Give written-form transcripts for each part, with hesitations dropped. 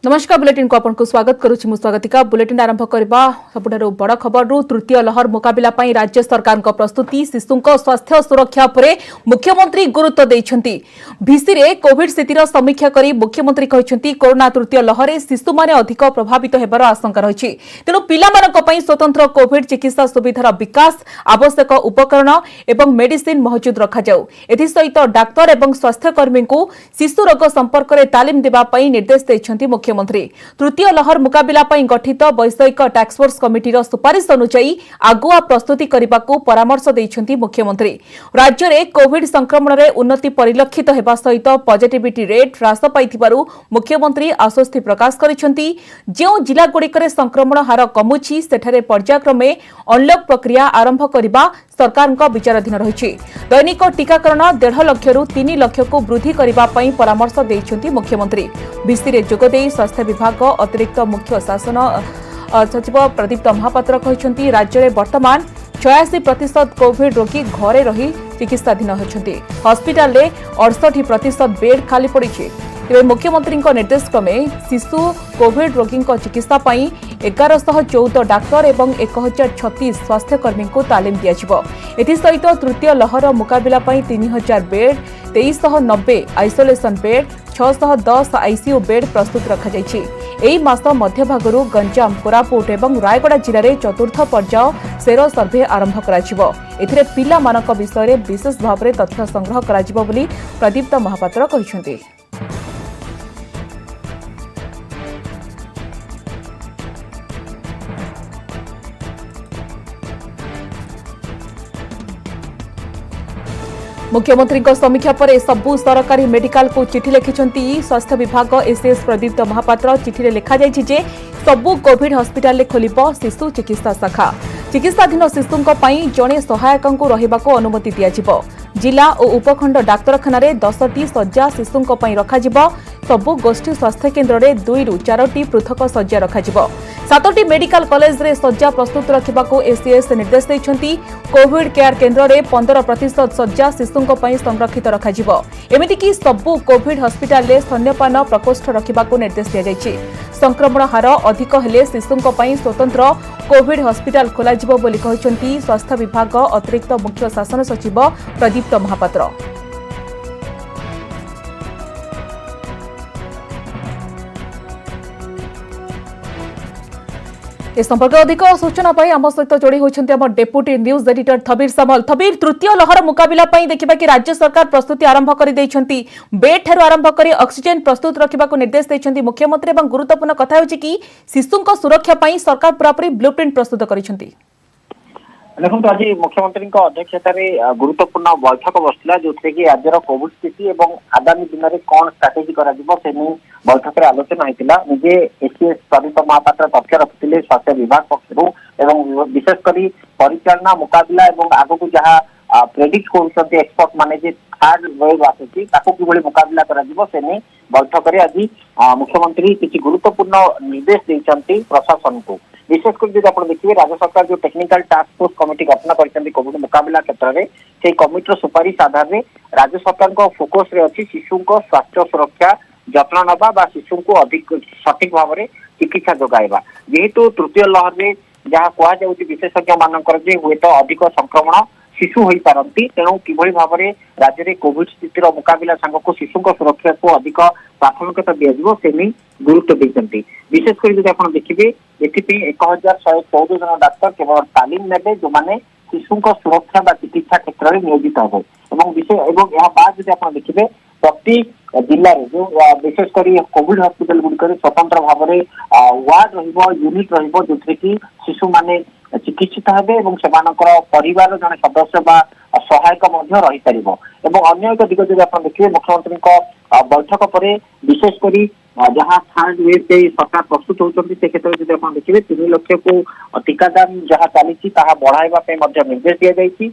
नमस्कार बुलेटिन को आपन को स्वागत करुछि मु स्वागतिका बुलेटिन आरंभ करबा सबुठारु बड़ खबर रु तृतीय लहर मुकाबिला पई राज्य सरकार को प्रस्तुति शिशुंको स्वास्थ्य सुरक्षा परे मुख्यमंत्री गुरुत्व दैछंती भिसी रे कोविड स्थितिर समीक्षा करी मुख्यमंत्री कहिसंती कोरोना तृतीय लहर शिशु माने अधिक प्रभावित हेबार आशंका रहिछि तेनु पिला मानक पई स्वतंत्र कोविड चिकित्सा सुविधार विकास आवश्यक उपकरण एवं मेडिसिन मौजूद रखा जाऊ एथि सहित डाक्टर एवं स्वास्थ्य कर्मी को शिशु रोग संपर्क रे तालीम देबा पई निर्देश दैछंती मुख्यमंत्री तृतीय लहर मुकाबिला पई गठित वैषयिक टास्कफोर्स कमिटीर सुपारिश अनुसार आगुआ प्रस्तुति करने परामर्श दैछंती मुख्यमंत्री राज्य में कोविड संक्रमण में उन्नति परिलक्षित हेबा सहित पॉजिटिविटी रेट ह्रास पाइथिबारु मुख्यमंत्री आश्वस्ति प्रकाश करिसेंती जो जिला गुड़िकर संक्रमण हार कमुछि सेठारे पर्यायक्रमे अनलॉक प्रक्रिया आरंभ करबा सरकार विचाराधीन रही दैनिक टीकाकरण 1.5 लाख रु 3 लाख को वृद्धि करने परामर्श देइछंती मुख्यमंत्री भिसी रे जोगदेई स्वास्थ्य विभाग अतिरिक्त मुख्य शासन सचिव प्रदीप्त महापात्र कहते राज्य में वर्तमान 86% कोविड रोगी घरे रही चिकित्साधीन होती हॉस्पिटल में 68% बेड खाली पड़ी तेज मुख्यमंत्री निर्देश क्रमे शिशु कोविड रोगी चिकित्सा 1114 डाक्तर और 1036 स्वास्थ्यकर्मी को तालीम दिसहित तृतीय लहर मुकाबिला 3000 bed 2390 isolation bed 610 ICU bed प्रस्तुत रखा यही मास मध्य भागरू गंजाम कोरापुट और रायगड़ा जिले में चतुर्थ पर्याय सेरो सर्भे आरंभ कर पिला मानक विषय में विशेष भाव में तथ्य संग्रह कर प्रदीप्त महापात्र कहते मुख्यमंत्री समीक्षा पर सबु सरकारी मेडिकल को चिठी लिखिं स्वास्थ्य विभाग एसएस प्रदीप्त महापात्र चिठी लिखा जे सबु कोविड हॉस्पिटल खोलिबो शिशु चिकित्सा शाखा चिकित्साधीन शिशुओं जड़े सहायक रहिबाको अनुमति दियाजिबो जिला और उपखंड डाक्तरखाना 10टी शज्या शिशुओं रखा सबु गोष्ठी स्वास्थ्य केन्द्र में 2 रु 4टी पृथक शज्या रखा 7टी मेडिकल कॉलेज रे शज्या प्रस्तुत रखा एसीएस निर्देश देइछंती कोविड केयर केन्द्र में 15% शज्या शिशुओं संरक्षित रखा एमितिकी सबु कोविड हॉस्पिटल में स्तन्यपान प्रकोष्ठ रखा निर्देश दिया संक्रमण हार अधिक हेले शिशुओं स्वतंत्र कोविड हॉस्पिटल खोलाजिबो बोली कहिसंती स्वास्थ्य विभाग अतिरिक्त मुख्य शासन सचिव प्रदीप्त महापात्र ए संपर्क अधिक सूचना पाई आम सहित जोड़ी होती आम डेप्यूटी न्यूज एडिटर थबीर सामल थबीर तृतीय लहर मुकाबिला देखा कि राज्य सरकार प्रस्तुति आरंभ कर बेड ठार आरंभ कर ऑक्सीजन प्रस्तुत रखा निर्देश देते मुख्यमंत्री और गुरुत्वपूर्ण कथा हो शिशुओं सुरक्षा सरकार पूरापूरी ब्लूप्रिंट प्रस्तुत कर देखो आज मुख्यमंत्री अध्यक्षतार गुरुत्वपूर्ण बैठक बसला जो कि राज्यर कोविड स्थिति और आगामी दिन में कौन स्ट्राटेजी से बैठक में आलोचना होता निजे एसीएस प्रदीप महापात्र तथ्य रखिते स्वास्थ्य विभाग पक्षर विशेषकर परिचालना मुकाबला और आगक जहाँ प्रेडिक्ट कर एक्सपर्ट माने थर्ड वेव आसूसी कि मुकाबला कर बैठक में आज मुख्यमंत्री किसी गुरुत्वपूर्ण निर्देश देते प्रशासन को विशेषकर जब आप देखिए राज्य सरकार जो टेक्निकल टास्क फोर्स कमिटी गठन कर कोविड मुकाबला क्षेत्र में से कमिटर सुपारिश आधार में राज्य सरकार को फोकस रे अच्छी शिशु को स्वास्थ्य सुरक्षा जत्न नवा शिशु को अधिक सठिक भाव में चिकित्सा जोगाइबा जेहेतु तृतीय लहर में जहाँ कहुँ विशेषज्ञ मानकर हुए तो अधिक संक्रमण शिशु हो पारती तेणु किभली भाव में राज्य में कोविड स्थितिर मुकाबला सांग को शिशु सुरक्षा को अधिक प्राथमिकता दिज्व से गुरुत्व देते विशेषकर जब आप देखिए ये 1114 जन डाक्तर केवल तालीम ने जो मैंने शिशु सुरक्षा चिकित्सा क्षेत्र में नियोजित हे बाद जब आप देखिए प्रति जिले में जो विशेषकर कोविड हॉस्पिटल गुड़िक स्वतंत्र भाव में वार्ड यूनिट जो कि शिशु माने चिकित्सित हे परिवार जन सदस्य सहायक रही पार अन्य एक दिग जब आप देखिए मुख्यमंत्री बैठक पर विशेषकर जहाँ थर्ड वेव से सरकार प्रस्तुत होती से क्षेत्र में जब आप देखिए 3 लाख को टीकादान जहाँ चली बढ़ाइबा निर्देश दि जाए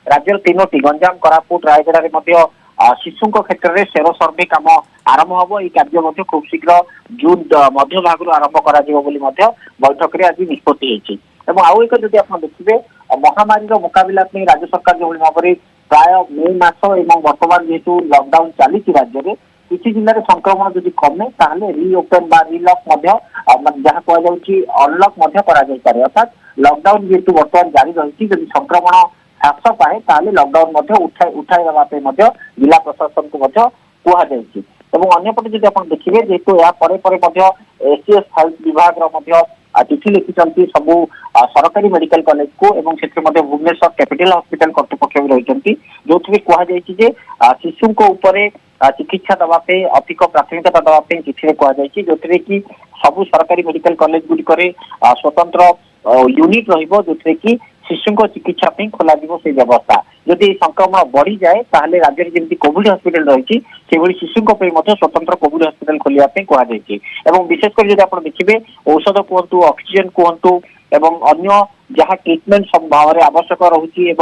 राज्यर 3टी गंजाम कोरापुट रायगड़ा में शिशु क्षेत्र में सेरो सर्वे कम आरंभ हम यह कार्य खूब शीघ्र जून मध्य भाग आरंभ कर बैठक में आज निष्पत्ति आउ एक जब आप देखिए महामारी मुकाबला राज्य सरकार जो भाव में प्राय मे मास और बर्तमान जेहेतु लॉकडाउन चली राज्य में किसी जिले संक्रमण जदि कमे ताहले रीओपन बा रिलॉक जहाँ कहुच्छी अनलॉक पारे अर्थात लॉकडाउन जेहेतु बर्तमान जारी रही जदि संक्रमण ह्रास पाए ताहले लॉकडाउन उठाई देवाई जिला प्रशासन को कहुଯାଇଛି এবং ଅନ୍ୟପଟେ ଯଦି ଆପଣ ଦେଖିବେ ଯେହେତୁ ଏହା ପରେ एसीएस हेल्थ विभाग चिठी लिखिंट सबू सरकारी मेडिकल कॉलेज को एवं से भुवनेश्वर कैपिटल हॉस्पिटल कर्तृपक्ष भी रही जो कहुई शिशु चिकित्सा दवाई अधिक प्राथमिकता दवाई चिठी कहुई जो कि सबू सरकारी मेडिकल कॉलेज गुड़िक स्वतंत्र यूनिट रही कि शिशु चिकित्सा खोल से व्यवस्था जदि संक्रमण बढ़ी जाए ताहले राज्य में जमी कोविड हॉस्पिटल रही शिशु स्वतंत्र कोविड हॉस्पिटल खोलिया कहुई विशेषकर जब आप देखिए औषध कहतु ऑक्सीजन कहतु एवं अन्य जहाँ ट्रिटमेंट सब भाव में आवश्यक रही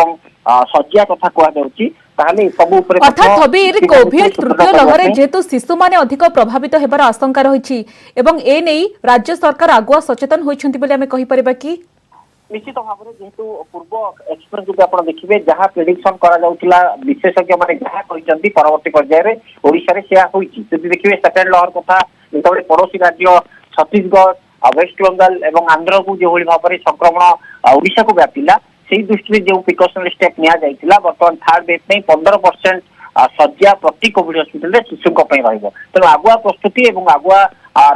शज्या कथा कहुच्छी अर्थात हबीर कोविड तृतीय लहर जेहेतु शिशु माने अधिक प्रभावित होबार आशंका रही राज्य सरकार आगुआ सचेतन होती कि निश्चित भाव में जेहेतु पूर्व एक्सपीरियंस जब आप देखिए जहाँ प्रेडिक्शन करा विशेषज्ञ मैंने जहाँ कहते परवर्ती पर्यायर ओडिशा जब देखिए सेकेंड लहर कथा जो पड़ोसी राज्य छत्तीसगढ़ वेस्ट बेंगल एवं आंध्र को जो भाव में संक्रमण ओडिशा को व्यापिला से दृष्टि जो प्रिकॉशनरी स्टेप निया बर्तमान थर्ड वेव में 15% शज्या प्रति कोविड हॉस्पिटल शिशु तेणु आगुआ प्रस्तुति और आगुआ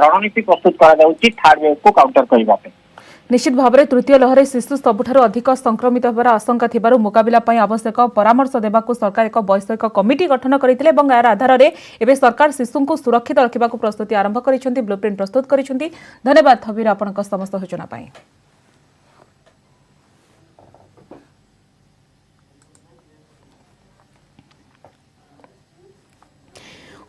रणनीति प्रस्तुत करा थर्ड वेव को काउंटर करने निश्चित भाव में तृतीय लहर शिशु सबुठार अधिक संक्रमित होबार आशंका थिबारु मुकाबिला आवश्यक परामर्श देवाक सरकार एक वैषयिक कमिटी गठन करते यार आधार में एवं सरकार शिशु को सुरक्षित रखा प्रस्तुति आरंभ कर ब्लूप्रिंट प्रस्तुत कर धन्यवाद हबीर आपण समस्त सूचना।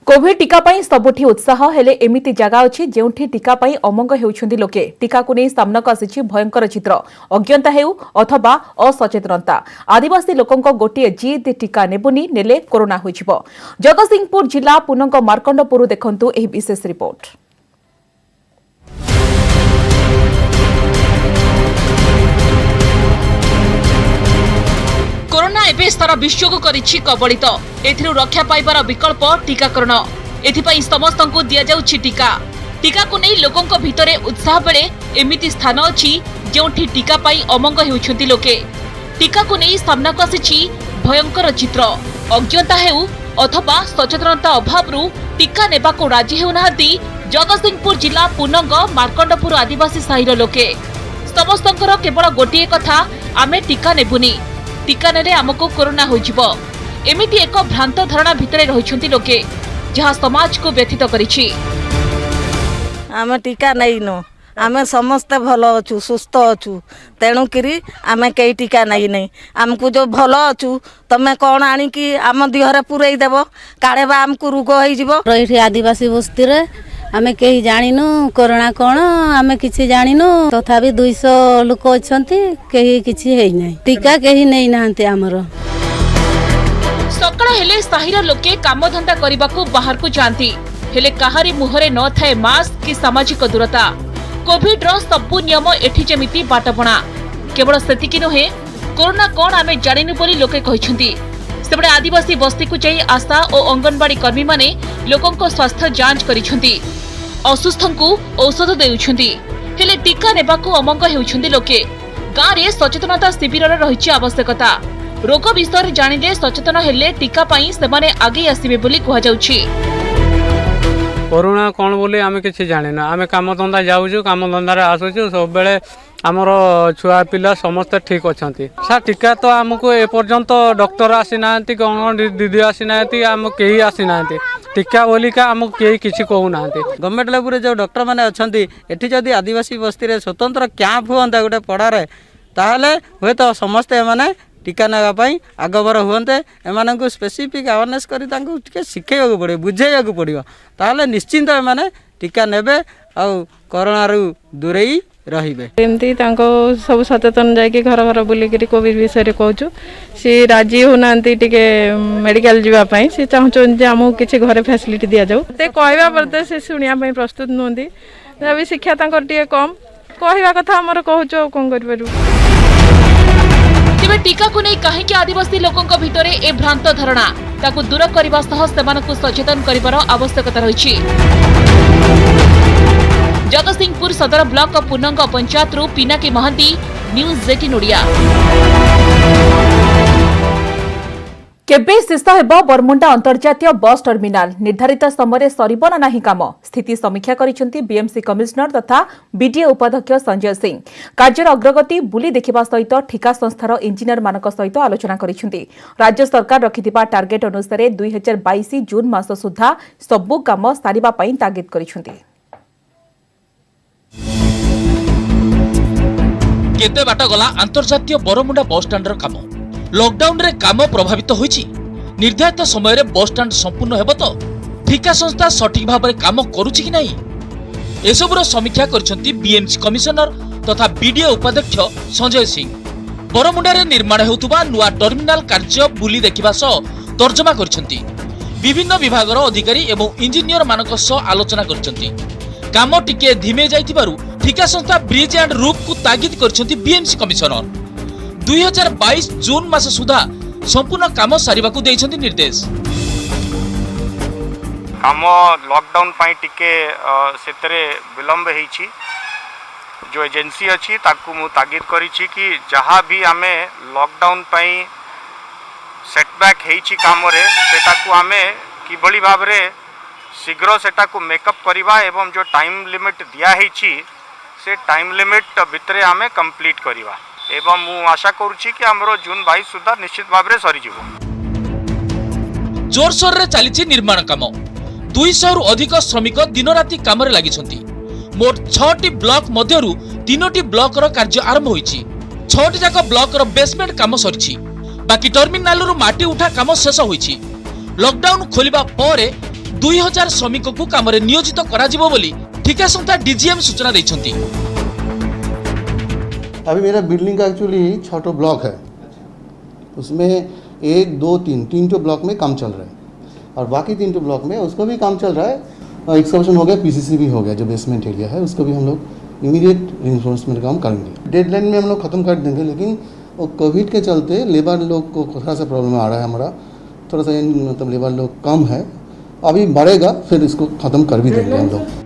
कोविड टीका पाई सबुठी उत्साह हेले एमिति जगह अछि जेउठी टीका पाई अमंग हेउछन्ती लोके टीका को नै सामना को आसी भयंकर चित्र अज्ञानता हेउ अथवा असचेतनता आदिवासी लोकंक गोटिए जिद टीका नेबुनी नेले कोरोना होइछिबो। जगतसिंहपुर जिला पुनंग मार्कंडपुर देखंतु एही विशेष रिपोर्ट। कोरोना एबे सारा विश्व को करिछि कबलित एथिरु रक्षा पाइबार विकल्प टीकाकरण एथिपाई समस्त को दिया जाउछि टीका टीका को नै लोकंक भितरे उत्साह बेले एमिति स्थान अछि जेउठी टीका पाई अमंग हेउछन्ती लोके टीका को नै सामना को आसीछि भयंकर चित्र अज्ञता हेउ अथवा सचेतनता अभावरु टीका नेबा को राजी हेउनाहांती जगतसिंहपुर जिला पुनंग मार्कंडपुर आदिवासी साहिर लोके समस्तंकर केवल गोटिए कथा आमे टीका नेबुनी टीका नेले आमको कोरोना होइजिबो एमिति एक भ्रांत धारणा भितरे रहिछन्ती लोके जहाँ समाज को व्यथित करिछि। आमे टीका नैनो आमे समस्त भल अछु सुस्थ अछु तेणु करी आमे कई टीका नै आमको जो भल अछु तमे कौन आनी कि आम देहरे पुरई देबो काळे बा आमको रोग होई जिवो। रही आदिवासी बस्ती रे आमे कहीं जानिनु कोरोना कौन आमे किछि जानिनु तथापि 200 लोक अछंती कहीं किछि हेई नै टीका कहीं नै नाहंते हमर सकाळ हेले साहिर लोके काम धंदा करबा को बाहर को जानती हेले काहारी मुहरे न थाए मास्क की सामाजिक दूरता कोविड रो सबु नियम एठी जेमिति बाटबणा केवल सेतिकी नहे कोरोना कौन आमे जानिनु बोली लोके कहिसंती सेबडे आदिवासी बस्ती को जाई आशा और अंगनवाड़ी कर्मी माने लोकन को स्वास्थ्य जांच करिसंती असुस्थन को औषध देउछंती हेले टीका नेबा को अमंग हेउछंती लोके गाँ रे सचेतनता शिविर रहिछि आवश्यकता रोग विषय जानिले सचेतन हेले टीका पाई सेमाने आगे आसीबे बोली कहा जाउछि। कोरोना कौन बोली आम कि जाने ना आम कम धंदा जाऊँ कम धंदा आसुचु सब बेले आमर छुआ पिला समस्ते ठीक अच्छा सार टीका तो आमको एपर्यंत डॉक्टर आसी ना कौन दीदी आसी ना आम कहीं आसी ना टीका बोलिका आमको कहीं किसी कहूना गवर्नमेंट लेवल जो डॉक्टर मैंने अच्छा एटी जदि आदिवासी बस्ती स्वतंत्र कैंप हुआ गोटे पड़ारे ताहले हुए तो समस्ते माने टीका नागापाई आगभर हुए एम को स्पेसिफिक अवेयरनेस कर शिखेगा पड़े बुझेगा पड़ो ताहले निश्चिंत एमाने टीका नेबे आ कोरोना दूरे रहिबे एमती सब सचेतन जाकि घर घर बुलिक कोविड विषय कहूँ सी राजी होना मेडिकल जावाई सी चाहूँ आमको किसी घरे फैसिलिटी दि जाऊ कहवा पर से शुणा प्रस्तुत नुहति भी शिक्षा टे कम कहवा कथा आमर कहूँ कौन कर। तेबे टीका को नहीं कहीं आदिवासी लोकों भितर ए भ्रांत धारणा ताकू दूर करने सह सचेतन कर आवश्यकता रही। जगतसिंहपुर सदर ब्लॉक पूर्णंग पंचायत रु पिनाकी महांती, न्यूज 18 ओडिया। केबे शेष हेब बरमुंडा अंतर्जातीय बस टर्मिनाल निर्धारित समय सरिब ना नाही काम स्थिति समीक्षा करिसेंती बीएमसी कमिशनर तथा बीडीए उपाध्यक्ष संजय सिंह। कार्यर अग्रगति बुली देखिबा सहित ठिका संस्थार इंजिनियर मानक सहित आलोचना करिसेंती। राज्य सरकार रखिथिबा टार्गेट अनुसार 2022 जून मास सुधा सबु काम सारिबा पई तागिद करिसेंती। केते बाट गला अंतर्जातीय बरमुंडा बस स्टैंडर काम लॉकडाउन रे काम प्रभावित होईची। निर्धारित समय रे बस स्टैंड संपूर्ण हेबो तो ठिका संस्था सठिक भाव में काम करूची कि नहीं एसबुर समीक्षा करिसेंती बीएमसी कमिशनर तथा बीडीए उपाध्यक्ष संजय सिंह। बरमुंडा रे निर्माण हेउतबा नुआ टर्मिनाल कार्य बुली देखिबा सह तर्जमा करिसेंती। विभिन्न विभागर अधिकारी एवं इंजीनियर मानक सह आलोचना करिसेंती। काम टिके धीमे जाइतिबारु ठिका संस्था ब्रिज एंड रूफ को तागिद करिसेंती बीएमसी कमिशनर। 2022 जून मास सुधा संपूर्ण काम सारिबाकू देइछंती निर्देश। काम लॉकडाउन पाई टिके सेतरे विलंब हेछि। जो एजेंसी अछि ताकू मु तागिद करिछि कि जहाँ भी आमे लॉकडाउन पाई सेटबैक हेछि काम रे सेटाकू आमे किबळी भाव रे शीघ्र सेटाकू मेकअप करिबा एवं जो टाइम लिमिट दिया हेछि से टाइम लिमिट भितरे आमे कंप्लीट करिबा एवं मु आशा करूछि कि हमरो जून 22 सुधा निश्चित भाव रे सरी जिवो। जोरसोर रे चलीछि निर्माण काम। 200 रु अधिक श्रमिक दिन राति काम रे लागिछंती। मोट 6टी ब्लॉक मध्यरु 3टी ब्लॉक रो कार्य आरंभ होईछि। 6टी जाक ब्लॉक रो बेसमेंट काम सरिछि। बाकी टर्मिनाल रो माटी उठा काम शेष होईछि। लॉकडाउन खोलिबा परे 2000 श्रमिक को काम रे नियोजित करा जिवो बोली ठिका संस्था डीजीएम सूचना दैछंती। अभी मेरा बिल्डिंग का एक्चुअली 6 ब्लॉक है, उसमें 1, 2, 3 ब्लॉक में काम चल रहा है और बाकी 3 ब्लॉक में उसको भी काम चल रहा है। एक्सकर्शन हो गया, पीसीसी भी हो गया, जो बेसमेंट एरिया है उसको भी हम लोग इमीडिएट रिइंफोर्समेंट काम करेंगे। डेडलाइन में हम लोग ख़त्म कर देंगे, लेकिन वो कोविड के चलते लेबर लोग को थोड़ा सा प्रॉब्लम आ रहा है। हमारा थोड़ा सा मतलब लेबर लोग कम है, अभी बढ़ेगा फिर इसको ख़त्म कर भी देंगे हम लोग।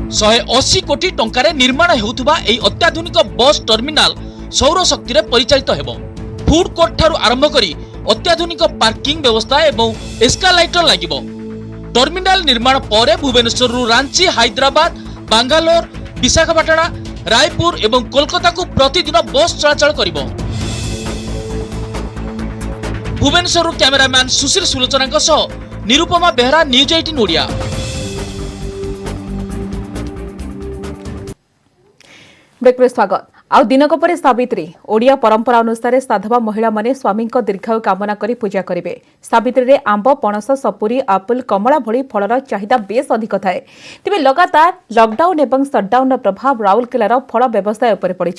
180 कोटी टंकारे निर्माण हेउथबा एई अत्याधुनिक बस टर्मिनाल सौर शक्ति रे परिचालित हेबो। फूड कोर्ट ठारू आरंभ करी अत्याधुनिक पार्किंग व्यवस्था एवं एस्कालेटर लागिबो। टर्मिनाल निर्माण परे भुवनेश्वर रु रांची, हैदराबाद, बांगालोर, विशाखापट्टना, रायपुर एवं कोलकाता को प्रतिदिन बस चलाचल करिबो। भुवनेश्वर रु कैमरामैन सुशील सुलोचना सह निरुपमा बेहरा, न्यूज 18 ओडिया। ब्रेक में स्वागत। आउ दिनक परे सावित्री ओडिया परंपरा अनुसार साधवा महिला माने स्वामी दीर्घायु कामना करी पूजा करेंगे। सावित्री रे आंब, पणस, सपुरी, आपिल, कमला भली फलर चाहिदा बेस अधिक थाए। तेज लगातार लॉकडाउन एवं सटडाउन प्रभाव राउरकेलार फल व्यवसाय उपर पड़ी।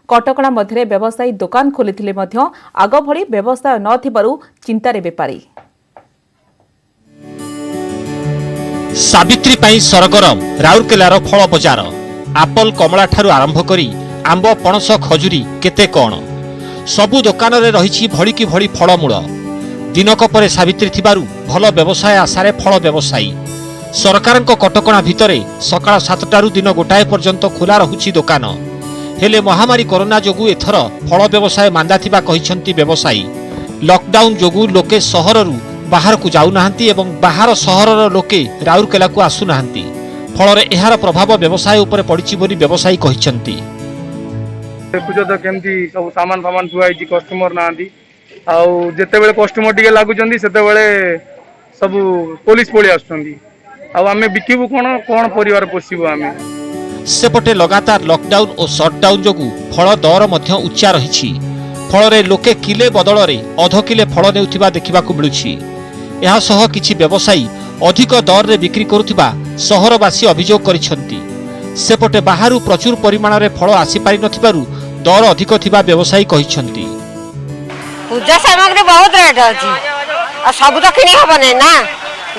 कटकणा मध्य व्यवसायी दुकान खोली आग भली व्यवसाय नथिबारु चिंतारे बेपारी। सावित्री पाई सरगरम राउरकेलार फल बजार। आपल, कमला ठारू आरंभ करी आंब, पणस, खजुरी केते कौन सबु दुकान रे रही भड़ी की भड़ी फलमूल। दिनक परे सावित्री थिबारु भल व्यवसाय आशारे फल व्यवसायी। सरकार कटकणा भितरे सकाळ 7टारू दिन गोटाए पर्यंत खोला रहुछि दुकान। हेले महामारी कोरोना जोगु एथर फल व्यवसाय मांदा थिबा कहिसंती व्यवसायी। लॉकडाउन जोगु लोके सहररु बाहर को जाउ नाहंती एवं बाहर सहरर लोके राउरकेला को आसु नाहंती। फल एहार प्रभाव व्यवसाय उपर पड़िछि बोली व्यवसायी कहिसंती। देखुछ तो केमती सब सामान फामान थुआई कस्टमर नांदी आउ जेतेबेले कस्टमर टिके लागुचंदी सेतेबेले सब पुलिस पळी आछंदी आउ आमे बिकिबु कोन परिवार पोसिबु आमे। सेपटे लगातार लॉकडाउन और शटडाउन जोगु फल दर मध्य उच्चा रहिछि। फल रे लोके किले बदल रे अध किले फल नेउथिबा देखिबाकू मिलुछि। एहा सह किछि व्यवसायी अधिक दर रे बिक्री करुथिबा सहरवासी अभियोग करिसंती। सेपटे बाहरु प्रचुर परिमाण रे फल आसी पारि नथिबारु दर अधिक थिबा व्यवसायी कहिसंती। पूजा सामग्री बहुत रेट अछि आ सब तो किनी हबने ना,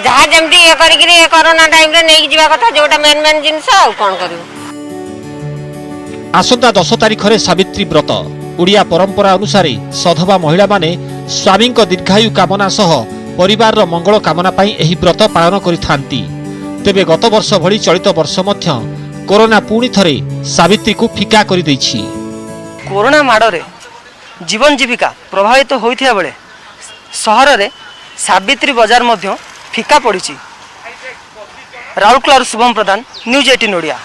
जहा जेमती ए करिकरी कोरोना टाइम रे नेकी जिबा कथा जोटा मेन जिंस आ कोन करियो। आसंता 10 तारिख रे सावित्री व्रत। ओडिया परंपरा अनुसार सधवा महिला माने स्वामी दीर्घायु कामना सह परिवार मंगल कामना पाई एही व्रत पालन करिथांती। तेबे गत वर्ष भली चलित वर्ष मध्य कोरोना पुणी थरे सावित्री को फिका करि दैछि। कोरोना माड़े जीवन जीविका प्रभावित होइथिया बेले सहर रे सावित्री बाजार मध्य फिका पड़ी। राउरकेला शुभम प्रधान, न्यूज 18 ओडिया।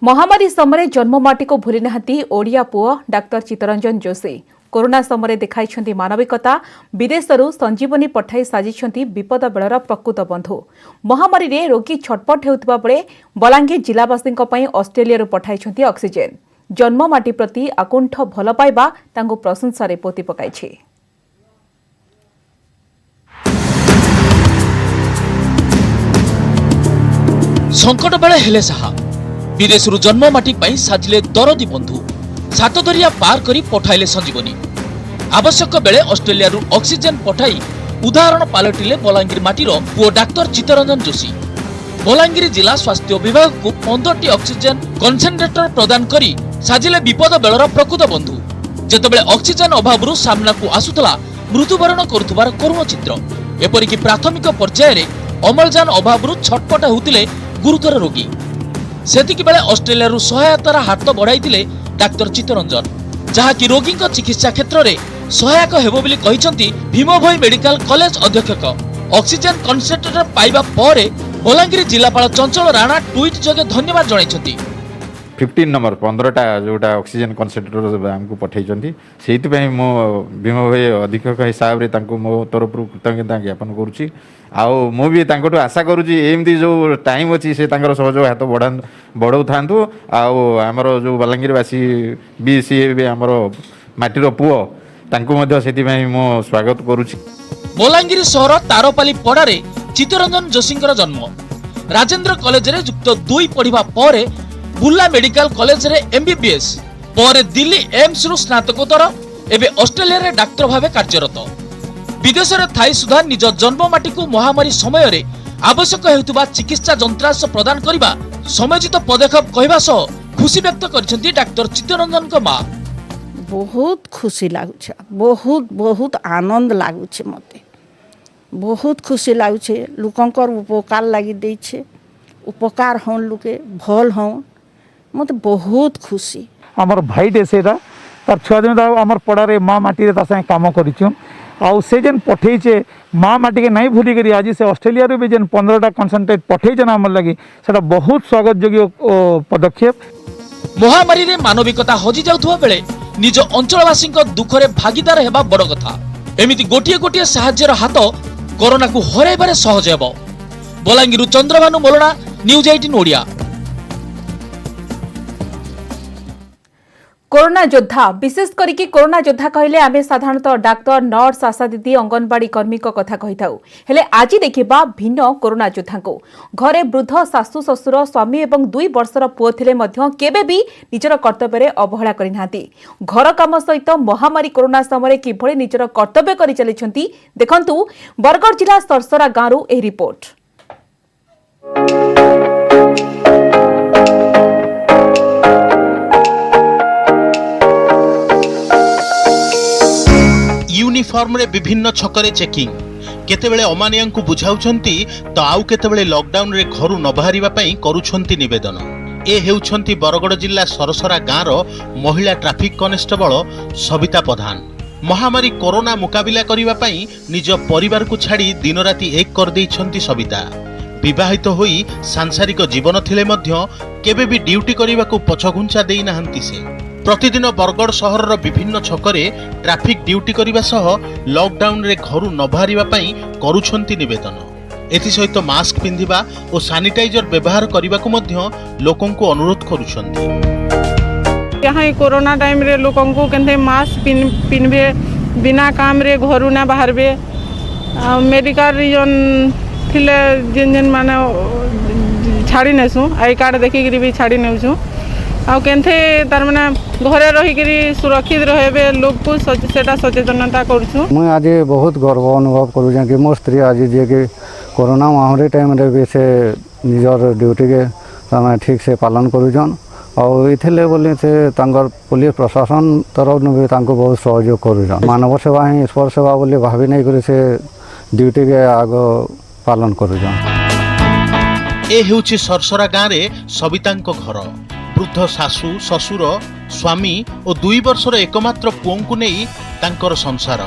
महामारी समय जन्ममाटी को भूली नाहांती ओडिया पुओ डाक्टर चित्तरंजन जोशी। कोरोना समय देखाइछंती मानविकता। विदेशरू संजीवनी पठाई साजिछंती विपद बेलर प्रकृत बंधु। महामारी रे रोगी छटपट हेउथिबा बेले बलांगीर जिलावासींक पई ऑस्ट्रेलिया रू पठाइछंती ऑक्सीजन। जन्ममाटी प्रति आकुंठ भल पाइबा तांको प्रशंसा रे पोती पकाइछे। संकट बेले हेले साहा विदेशरू जन्ममाटी पाई साजिले दरदी बंधु। सातदरिया पार करी पठाइले संजीवनी। आवश्यक बेले ऑस्ट्रेलिया रू ऑक्सीजन पठाई उदाहरण पालटिले बलांगीर माटीर पुओ डाक्टर चित्तरंजन जोशी। बलांगीर जिला स्वास्थ्य विभाग को 15टी ऑक्सीजन कन्सेंट्रेटर प्रदान करी साजिले विपद बेलर प्रकृत बंधु। जेतेबेले ऑक्सीजन अभाव सामना को आसुतला मृत्युवरण करुथुबार करुण चित्र। एपरिकी प्राथमिक पर्यायर अमलजान अभाव छटपट होतिले गुरुतर रोगी। सेतिकी बेले ऑस्ट्रेलिया रू सहायतार हाथ बढ़ाइथिले डाक्टर चित्तरंजन, जहाँकि रोगी चिकित्सा क्षेत्र में सहायक हेबो बोली कहिसंती भीमभोई मेडिकल कॉलेज अध्यक्ष। ऑक्सीजन कन्सेंट्रेटर पाइबा परे बलांगीर जिलापाल चंचल राणा ट्वीट जगे धन्यवाद जणाइछंती। 15 नंबर 15टा जोटा ऑक्सीजन कन्सेंट्रेटर आमको पठाइछंती सेहि मो भीमभोई अधीक्षक हिसाब रे तांको मो तरफ कृतज्ञता ज्ञापन करूची। आउ मो भी तांकोटो आशा करूची एमती जो टाइम अछि से तांकर सहयोग हाथ बढ़ाउ थांतु। आउ हमर जो बलांगीरवासी बी सी बी हमर माटीर पुओ तांको मध्य सेति मो स्वागत करूची। बलांगीर सहर तारपाली पड़ारे चित्तरंजन जोशींकर जन्म। राजेंद्र कॉलेज रे युक्त 2 पढ़िबा परे बुर्ला मेडिकल कॉलेज रे एमबीबीएस परे दिल्ली एम्स रु स्नातकोत्तर एबे ऑस्ट्रेलिया रे डाक्टर भावे कार्यरत। विदेश रे थाई सुधा निज जन्ममाटी को महामारी समय रे आवश्यक हेतुबा चिकित्सा जंत्रांश प्रदान करिबा समयोचित पदक्षेप कहबा सह खुशी व्यक्त करछंती डाक्टर चित्तरंजन को मां। बहुत खुशी लागुछे, बहुत बहुत आनंद लागुछे। मते बहुत खुशी लागुछे। लोकंकर उपकार लागि दैछे। उपकार होन लुके भल होन मते बहुत खुशी। आमर भाईटे सेटा तार छुआ दिन आमर पड़ारे माँ माटी ता संगे काम करिछु। आउ से जेन पठेइछे माँ माटी के नहीं भूली करी आज से ऑस्ट्रेलिया रे भी जेन 15टा कन्सेंट्रेट पठेइछन आमर लागि सेटा बहुत स्वागत योग्य पदक्षेप। महामारी रे मानविकता हजि जाउथुवा बेले निज अंचलवासी दुखरे भागीदार हेबा बड़ कथा। एमिति गोटिए गोटिए साहाय्यर हाथ कोरोना को हराइबारे सहज हेबो। बलांगीर चंद्रभानु मोलना, न्यूज 18 ओडिया। कोरोना योद्धा विशेष करिकी कोरोना योद्धा कहले आमे साधारणतः डाक्टर, नर्स, आशा दीदी, अंगनवाड़ी कर्मी को कथा कहिथाउ। हेले आज देखिबा भिन्न कोरोना योद्धा को। घरे वृद्ध सासु ससुर स्वामी एवं 2 वर्षर पुओ थिले मध्य केबे भी निजर कर्तव्य रे अवहेला करि नाहांती। घर काम सहित महामारी कोरोना समय किभଳି निजर कर्तव्य करि चलिछंती देखंतु बरगढ़ जिला सरसरा गांरू ए रिपोर्ट। यूनिफॉर्म रे विभिन्न छकरे चेकिंग केतेबेले अमानिया को बुझाउछंती तो आउ केतेबेले लॉकडाउन रे घरु न बाहरिबा पई करूछंती निवेदन। ए हेउछंती बरगड़ जिला सरसरा गाँर महिला ट्राफिक कनेस्टेबल सविता प्रधान। महामारी कोरोना मुकाबिला करिबा पई निज परिवार को छाड़ी दिन राति एक कर दैछंती सविता। विवाहित होई सांसारिक जीवन थिले मध्य केबे भी ड्यूटी करिबा को पछघुंचा देई नाहंती से। प्रतिदिन बरगड़ सहर विभिन्न छकरे ट्राफिक ड्यूटी करिबा सह लॉकडाउन रे घरु न बाहरिबा पई करूछंती निवेदन। एथि सहित मास्क पिंधिबा और सैनिटाइजर व्यवहार करिबा को मध्य लोकन को अनुरोध करूछंती। यहाँ कोरोना टाइम रे लोकन को केनथे मास्क पिनबे, बिना काम रे घरु ना बाहरबे। मेडिकल रीजन थिले जेन जेन माने छाड़ी नेसु, आई कार्ड देखि भी छाड़ी नेउछु। आ केनथे तार माने घरे रही करी सुरक्षित रहबे लोग को सेटा सचेतनता करछु। मैं आज बहुत गर्व अनुभव करू कि मो स्त्री आज जे कि कोरोना महामारी टाइम रे भी से निजर ड्यूटी के ठीक से पालन करूछन और इथिले बोली से तांकर पुलिस प्रशासन तरफ भी तांको बहुत सहयोग करूछन। मानव सेवा ही ईश्वर सेवा बोली भाभी नहीं करी से ड्यूटी के आग पालन करूछन। ए हेउछि सरसरा गाँव रे सवितांको घर। वृद्ध शाशु ससुर स्वामी और 2 वर्षर एकमात्र पुओंकु नेई तांकर संसार।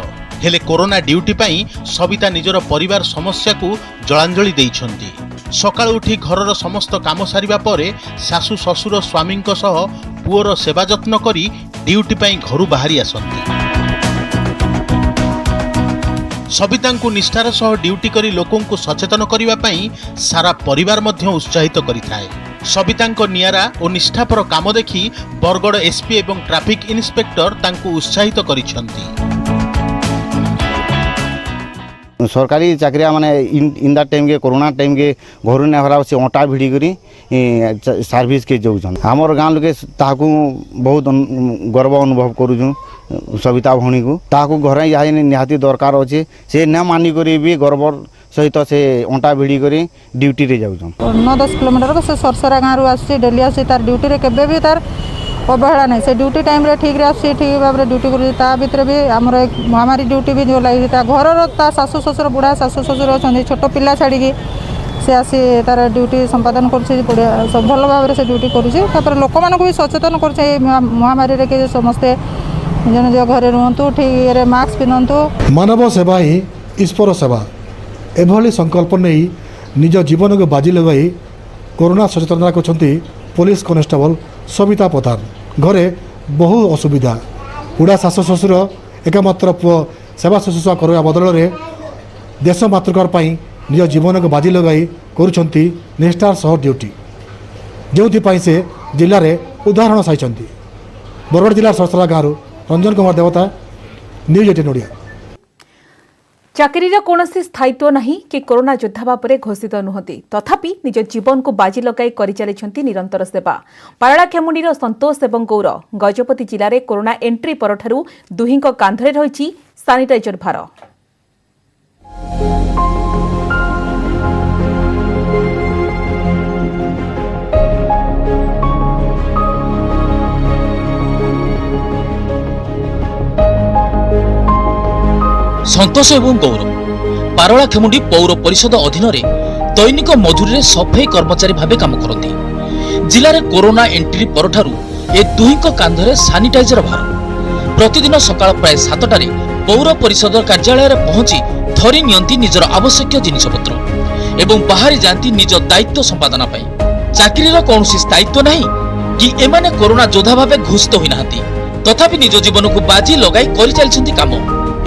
हेले कोरोना ड्यूटी पाई सविता निजर परिवार समस्या को जलांजलि देइछंती। सकाळ उठी घरर समस्त काम सारिबा परे शाशु ससुर स्वामींक सह पुओर सेवा जत्न करी ड्यूटी पाई घरु बाहरी आसंती। सवितांकु निष्ठार सह ड्यूटी करी लोकंकु सचेतन करिबा पाई सारा परिवार मध्य उत्साहित करिथाए। सवितांक नियारा और निष्ठापर काम देखि बरगड़ एसपी एवं ट्रैफिक इन्स्पेक्टर तांकु उत्साहित करिछंती। सरकारी चाकरिया माने इन दैट टाइम के कोरोना टाइम के घर ने हरा से ओटा भिड़ी करी सर्विस के जाऊन। हमर गाँव लोके ताकू बहुत गर्व अनुभव करूँ सविता भौणी को ताकू घर यहाँ निहाती दरकार अच्छे से न मानी करी भी गर्व सहित से ओटा भिड़ी करी ड्यूटी रे जाऊन। 9-10 किलोमीटर से सरसरा गाँव आसी डेली आसी तार ड्यूटी रे केबे भी तार अवहेला नहीं से ड्यूटी टाइम रे ठीक रे आसी ठीक भाव में ड्यूटी कर भितर भी आमर एक महामारी ड्यूटी भी जो लगी घर शाशु ससुर बुढ़ा शाशु ससुर अच्छा छोट पिला छाड़ी से आसी तार ड्यूटी संपादन कर सब भल भाव से ड्यूटी कर लोक मान भी सचेतन कर महामारी के समस्ते निज निज घर रुहतु ठीक मास्क पिंधतु। मानव सेवा ही ईश्वर सेवा एभली संकल्प नहीं निज जीवन को बाजी लगाई कोरोना सचेतना करछंती पुलिस कनेस्टेबल सविता प्रधान। घरे बहु असुविधा बुढ़ा शाशु ससुर एकमात्र पुओ सेवा शुश्रूषा करवा बदल में देश मातृकार पाई निज जीवन को बाजी लगाई करुछंती निष्ठार सह ड्यूटी जो से जिले में उदाहरण साइछंती। बरगड़ जिला सरसरा गाँव रंजन कुमार देवता न्यूज 18 ओडिया। चाकरी कौनसी स्थायित्व नहीं कि कोरोना योद्धा भाव घोषित नुहति तथापि निज जीवन को बाजी लगाई कर चली निरंतर सेवा। पारଳାଖେମୁଣ୍ଡିର संतोष एवं गौर गजपति जिले में कोरोना एंट्री परठारु दुहिंक कांधरे रही सानिटाइजर भार। संतोष एवं गौरव पारଳାଖେମୁଣ୍ଡି पौर परिषद अधीन दैनिक मजूरी सफाई कर्मचारी भाव काम करती। जिले में कोरोना एंट्री परठारु ए दुहिंक कांधरे सानिटाइजर भार। प्रतिदिन सकाळ प्राय 7टारे पौर परिषद कार्यालय पहुंची धरी नियंती निजर आवश्यक जिनिसपत्र एवं बाहरी जाती निज दायित्व संपादन पाई। चाकरीर कौन स्थायित्व नहीं कि एमाने कोरोना योद्धा भाव घोषित होई नाहंती तथापि निज जीवन को बाजी लगाई कर चलछंती काम।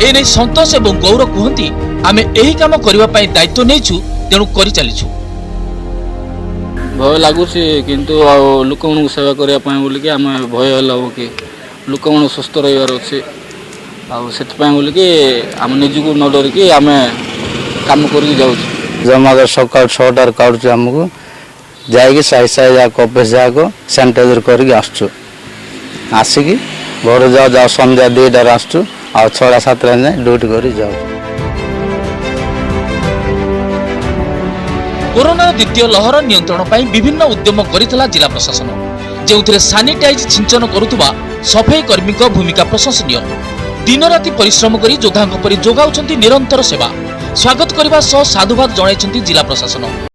एने संतोष एवं गौरव कहती आमे एही काम करबा पई दायित्व नेछु तेणु करि चलिछु। भय लागुଛି किंतु लोक सेवा करबा पई बोली कि आमे भय होला हो कि लोक सुस्थ रहिबार अछि से बोली कि आम निजको न डरिकी आमे काम करके जाउछु। जमा सकाल 6टार काढुछु हमको जाइए साई साई जा ऑफिस जाको सैनिटाइजर करके आसछु आसिकी घर जाओ जाओ संध्या 2टार आसछु आ 6-7 जाए ड्यूटी कर जाओ। कोरोना द्वितीय लहर नियंत्रण पाई विभिन्न उद्यम करितला जिला प्रशासन जेउथिरे सैनिटाइज छिंचन करुतबा सफाई कर्मी भूमिका प्रशंसनीय। दिन राति परिश्रम करी योद्धांक परि जोगाउछंती निरंतर सेवा। स्वागत करबा सह साधुवाद जणाइछंती जिला प्रशासन।